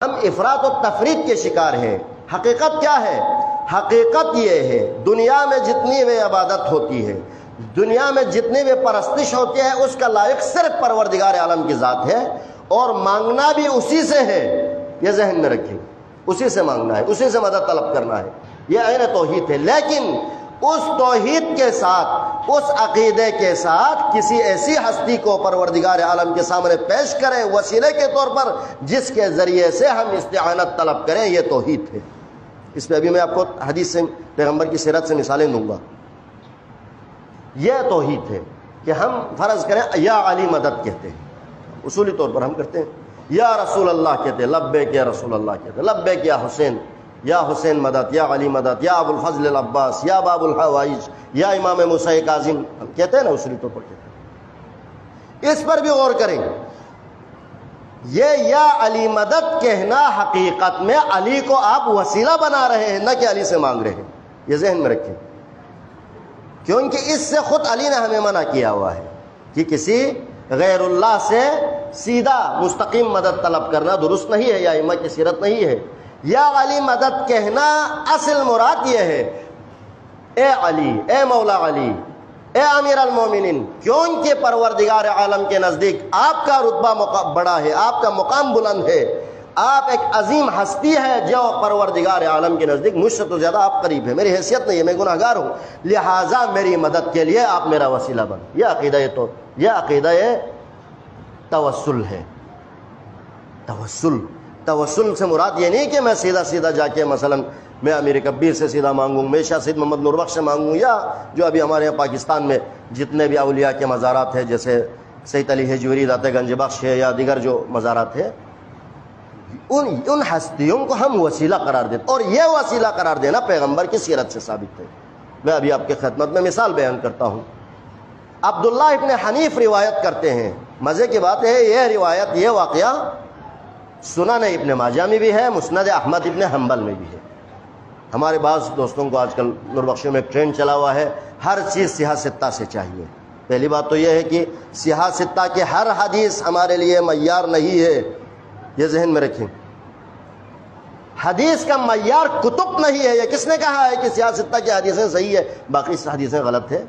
ہم افراط و تفریط کے شکار ہیں۔ حقیقت کیا ہے؟ حقیقت یہ ہے دنیا میں جتنی بھی عبادت ہوتی ہے، دنیا میں جتنی بھی پرستش ہوتی ہے، اس کا لائق صرف پروردگار عالم کی ذات ہے، اور مانگنا بھی اسی سے ہے۔ یہ ذہن میں رکھیں، اسی سے مانگنا ہے، اسی سے مدد طلب کرنا ہے۔ یہ عین توحید ہے۔ لیکن اس توحید کے ساتھ، اس عقیدے کے ساتھ کسی ایسی ہستی کو پروردگار عالم کے سامنے پیش کریں وسیلے کے طور پر، جس کے ذریعے سے ہم استعانت طلب کریں، یہ توحید ہے۔ اس پہ ابھی میں آپ کو حدیث سے، پیغمبر کی سیرت سے مثالیں دوں گا۔ یہ توحید ہے کہ ہم فرض کریں یا علی مدد کہتے ہیں، اصولی طور پر ہم کرتے ہیں، یا رسول اللہ کہتے ہیں، لبیک یا رسول اللہ کہتے ہیں، لبیک یا حسین مدد، یا علی مدد، یا ابو الفضل العباس، یا باب الحوائج، یا امام موسیٰ کاظم، ہم کہتے ہیں نا، اصولی طور پر کہتے ہیں۔ اس پر بھی غور کریں، یہ یا علی مدد کہنا حقیقت میں علی کو آپ وسیلہ بنا رہے ہیں، نہ کہ علی سے مانگ رہے ہیں۔ یہ ذہن میں رکھیں، کیونکہ اس سے خود علی نے ہمیں منع کیا ہوا ہے کہ کسی غیر اللہ سے سیدھا مستقیم مدد طلب کرنا درست نہیں ہے، یا ائمہ کی سیرت نہیں ہے۔ یا علی مدد کہنا اصل مراد یہ ہے، اے علی، اے مولا علی، اے امیر المومنین، کیونکہ پروردگار عالم کے نزدیک آپ کا رتبہ بڑا ہے، آپ کا مقام بلند ہے، آپ ایک عظیم ہستی ہے جو پروردگار عالم کے نزدیک مجھ سے تو زیادہ آپ قریب ہے، میری حیثیت نہیں ہے، میں گناہگار ہوں، لہٰذا میری مدد کے لیے آپ میرا وسیلہ بن۔ یہ عقیدہ توسل ہے۔ توسل سے مراد یہ نہیں کہ میں سیدھا جا کے مثلا میں امیر کبیر سے سیدھا مانگوں، میں شاہ سید محمد نور بخش سے مانگوں، یا جو ابھی ہمارے یہاں پاکستان میں جتنے بھی اولیاء کے مزارات ہیں، جیسے سید علی حجویری، داتا گنج بخش ہے، یا دیگر جو مزارات ہیں، ان ہستیوں کو ہم وسیلہ قرار دیتے، اور یہ وسیلہ قرار دینا پیغمبر کی سیرت سے ثابت ہے۔ میں ابھی آپ کی خدمت میں مثال بیان کرتا ہوں۔ عبداللہ ابن حنیف روایت کرتے ہیں، مزے کی بات ہے، یہ روایت، یہ واقعہ سنن ابن ماجہ میں بھی ہے، مسند احمد ابن حنبل میں بھی ہے۔ ہمارے بعض دوستوں کو آج کل نور بخشیوں میں ایک ٹرینڈ چلا ہوا ہے، ہر چیز صحیح ستہ سے چاہیے۔ پہلی بات تو یہ ہے کہ صحیح ستہ کی ہر حدیث ہمارے لیے معیار نہیں ہے، یہ ذہن میں رکھیں۔ حدیث کا معیار کتب نہیں ہے۔ یہ کس نے کہا ہے کہ صحیح ستہ کی حدیثیں صحیح ہے، باقی حدیثیں غلط ہے؟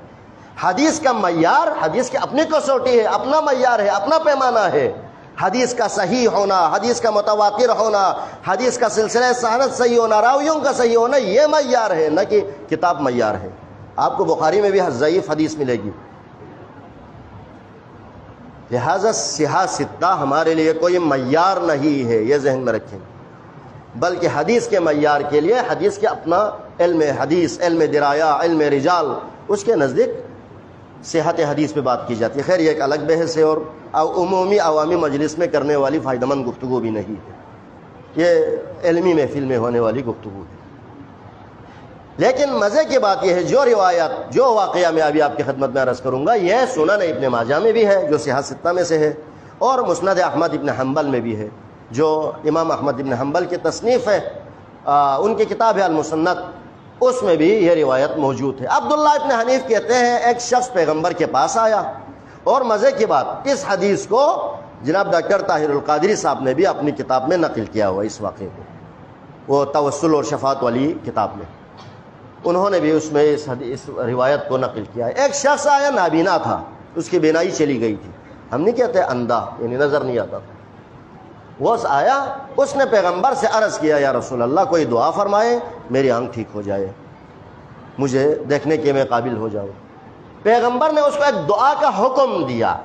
حدیث کا معیار، حدیث کی اپنی کسوٹی ہے، اپنا معیار ہے، اپنا پیمانہ ہے۔ حدیث کا صحیح ہونا، حدیث کا متواتر ہونا، حدیث کا سلسلہ سند صحیح ہونا، راویوں کا صحیح ہونا، یہ معیار ہے، نہ کہ کتاب معیار ہے۔ آپ کو بخاری میں بھی ضعیف حدیث ملے گی۔ لہذا صحیح ستہ ہمارے لیے کوئی معیار نہیں ہے، یہ ذہن میں رکھیں، بلکہ حدیث کے معیار کے لیے حدیث کے اپنا علم حدیث، علم درایا، علم رجال، اس کے نزدیک صحت حدیث پہ بات کی جاتی ہے۔ خیر یہ ایک الگ بحث ہے، اور عمومی عوامی مجلس میں کرنے والی فائدہ مند گفتگو بھی نہیں ہے، یہ علمی محفل میں ہونے والی گفتگو ہے۔ لیکن مزے کی بات یہ ہے، جو روایت، جو واقعہ میں ابھی آپ کی خدمت میں عرض کروں گا، یہ سنن ابن ماجہ میں بھی ہے، جو صحیح ستہ میں سے ہے، اور مسند احمد ابن حنبل میں بھی ہے، جو امام احمد ابن حنبل کی تصنیف ہے، ان کی کتاب ہے المسند، اس میں بھی یہ روایت موجود ہے۔ عبداللہ ابن حنیف کہتے ہیں ایک شخص پیغمبر کے پاس آیا، اور مزے کی بات، اس حدیث کو جناب ڈاکٹر طاہر القادری صاحب نے بھی اپنی کتاب میں نقل کیا ہوا، اس واقعے کو، وہ توسل اور شفاعت والی کتاب میں انہوں نے بھی اس میں اس روایت کو نقل کیا ہے۔ ایک شخص آیا، نابینا تھا، اس کی بینائی چلی گئی تھی، ہم نہیں کہتے اندھا، یعنی نظر نہیں آتا تھا۔ وہ آیا، اس نے پیغمبر سے عرض کیا، یا رسول اللہ کوئی دعا فرمائے، میری آنکھ ٹھیک ہو جائے، مجھے دیکھنے کے میں قابل ہو جاؤں۔ پیغمبر نے اس کو ایک دعا کا حکم دیا،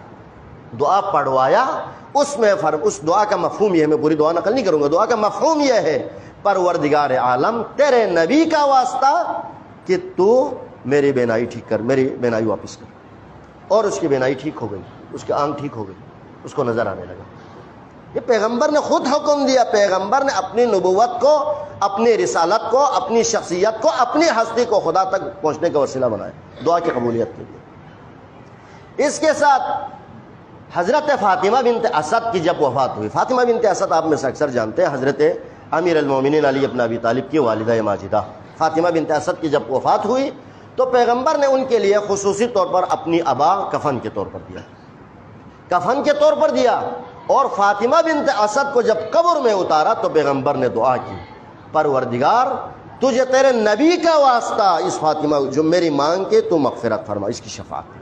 دعا پڑھوایا، اس میں اس دعا کا مفہوم یہ ہے، میں پوری دعا نقل نہیں کروں گا، دعا کا مفہوم یہ ہے، پروردگار عالم تیرے نبی کا واسطہ کہ تو میری بینائی ٹھیک کر، میری بینائی واپس کر۔ اور اس کی بینائی ٹھیک ہو گئی، اس کی آنکھ ٹھیک ہو گئی، اس کو نظر آنے لگا۔ یہ پیغمبر نے خود حکم دیا، پیغمبر نے اپنی نبوت کو، اپنی رسالت کو، اپنی شخصیت کو، اپنی ہستی کو خدا تک پہنچنے کا وسیلہ بنایا، دعا کی قبولیت کے لیے۔ اس کے ساتھ حضرت فاطمہ بنت اسد کی جب وفات ہوئی، فاطمہ بنت اسد آپ میں سے اکثر جانتے ہیں، حضرت امیر المومنین علی بن ابی طالب کی والدہ ماجدہ، فاطمہ بنت اسد کی جب وفات ہوئی تو پیغمبر نے ان کے لیے خصوصی طور پر اپنی ابا کفن کے طور پر دیا، کفن کے طور پر دیا، اور فاطمہ بنت اسد کو جب قبر میں اتارا تو پیغمبر نے دعا کی، پروردگار تجھے تیرے نبی کا واسطہ اس فاطمہ جو میری مانگ کے تو مغفرت فرما، اس کی شفاعت۔